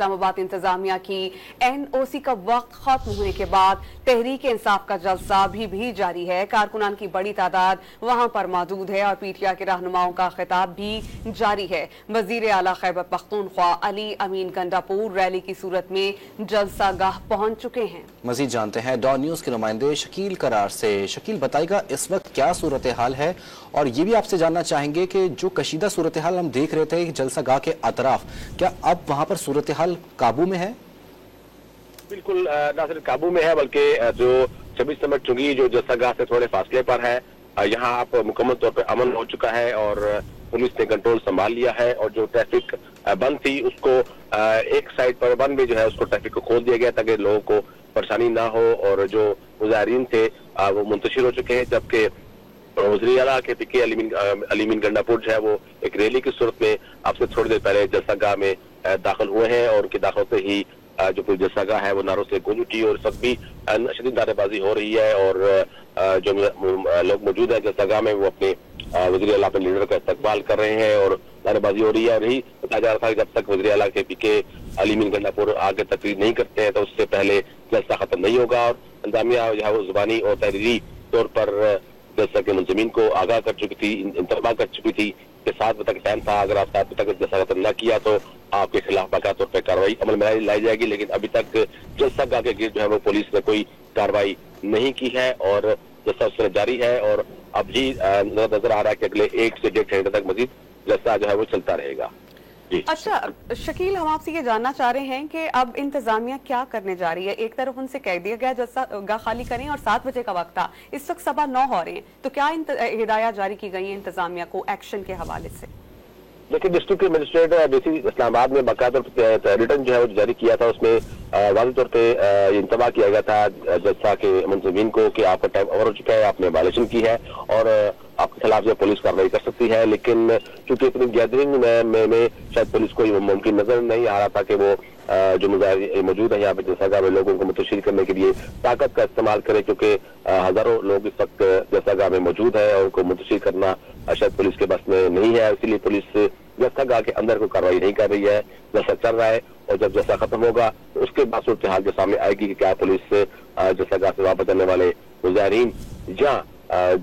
اسلام آباد انتظامیہ کی NOC کا وقت ختم ہونے کے بعد تحریک انصاف کا جلسہ بھی جاری ہے. کارکنان کی بڑی تعداد وہاں پر موجود ہے اور PTI کے رہنماؤں کا خطاب بھی جاری ہے. وزیر اعلیٰ خیبر پختونخوا علی امین گنڈاپور ریلی کی صورت میں جلسہ گاہ پہنچ چکے ہیں. مزید جانتے ہیں ڈان نیوز کے نمائندے شکیل کرار سے. شکیل، بتائے گا اس وقت کیا صورتحال ہے، اور یہ بھی آپ سے جاننا چاہیں گے کہ جو کشیدہ صورتحال ہم دیکھ رہے تھے جلسہ گاہ کے اطراف، کیا اب وہاں پر صورتحال قابو میں ہے؟ بالکل نہ صرف قابو میں ہے بلکہ جو 26 نمبر چنگی جو جلسہ گاہ سے تھوڑے فاصلے پر ہے، یہاں آپ مکمل طور پر امن ہو چکا ہے اور پولیس نے کنٹرول سنبھال لیا ہے. اور جو ٹریفک بند تھی اس کو ایک سائڈ پر بند بھی جو ہے اس کو ٹریفک کو کھول دیا گیا تاکہ لوگوں کو پریشانی نہ ہو، اور جو مظاہرین تھے وہ منتشر ہو چکے ہیں. جبکہ وزیر اعلیٰ کے PK علی امین گنڈاپور جو ہے وہ ایک ریلی کی صورت میں آپ سے تھوڑی دیر پہلے جلسہ گاہ میں داخل ہوئے ہیں، اور ان کے داخل ہوتے ہی جو پوری جلسہ گاہ ہے وہ نعروں سے گونج اٹھی، اور سب بھی شدید نعرے بازی ہو رہی ہے. اور جو لوگ موجود ہیں جلسہ گاہ میں وہ اپنے وزیر اعلیٰ اپنے لیڈر کا استقبال کر رہے ہیں اور نعرے بازی ہو رہی ہے. اور یہی بتایا جا رہا تھا کہ جب تک وزیر اعلیٰ کے PK علی امین گنڈاپور آگے تقریر نہیں کرتے ہیں تو اس سے پہلے جلسہ ختم نہیں ہوگا. اور انتظامیہ جو ہے وہ زبانی اور تحریری طور پر جلسہ کے منظمین کو آگاہ کر چکی تھی، انتباہ کر چکی تھی کہ 7 بجے تک ٹائم تھا، اگر آپ 7 بجے تک جلسہ ختم نہ کیا تو آپ کے خلاف باقاعدہ طور پہ کارروائی عمل میں لائی جائے گی. لیکن ابھی تک جلسہ گاہ کے گرد جو ہے وہ پولیس نے کوئی کارروائی نہیں کی ہے اور جلسہ اس طرح جاری ہے. اور اب جی نظر آ رہا ہے کہ اگلے 1 سے 1.5 گھنٹے تک مزید جلسہ جو ہے وہ چلتا رہے گا. اچھا شکیل، ہم آپ سے یہ جاننا چاہ رہے ہیں کہ اب انتظامیہ کیا کرنے جا رہی ہے؟ ایک طرف ان سے کہہ دیا گیا جلسہ گاہ خالی کریں اور 7 بجے کا وقت تھا، اس وقت 9:15 ہو رہے ہیں، تو کیا ہدایات جاری کی گئی ہیں انتظامیہ کو ایکشن کے حوالے سے؟ لیکن ڈسٹرکٹ مجسٹریٹ اسلام آباد نے باقاعدہ ریٹرن جو ہے وہ جاری کیا تھا، اس میں واضح طور پہ انتباہ کیا گیا تھا جلسہ کے منظمین کو کہ آپ کا ٹائم اوور ہو چکا ہے، آپ نے وائلیشن کی ہے اور آپ کے خلاف جو پولیس کارروائی کر سکتی ہے. لیکن چونکہ اتنی گیدرنگ میں شاید پولیس کو یہ ممکن نظر نہیں آ رہا تھا کہ وہ جو مظاہرین موجود ہیں یہاں پہ جلسہ گاہ میں لوگوں کو متشر کرنے کے لیے طاقت کا استعمال کرے، کیونکہ ہزاروں لوگ اس وقت جلسہ گاہ میں موجود ہیں اور ان کو متشر کرنا شاید پولیس کے بس میں نہیں ہے. اسی لیے پولیس جلسہ گاہ کے اندر کوئی کارروائی نہیں کر رہی ہے. جلسہ چل رہا ہے اور جب جلسہ ختم ہوگا تو اس کے بعد صورتحال جو سامنے آئے گی کہ کیا پولیس جلسہ گاہ سے واپس جانے والے مظاہرین یا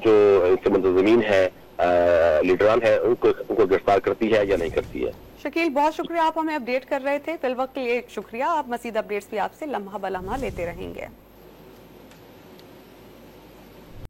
جو ان کے منتظمین ہیں، لیڈران ہیں، ان کو گرفتار کرتی ہے یا نہیں کرتی ہے. شکیل بہت شکریہ، آپ ہمیں اپڈیٹ کر رہے تھے، فی الوقت کے لیے شکریہ. آپ مزید اپڈیٹس بھی آپ سے لمحہ بلمحہ لیتے رہیں گے.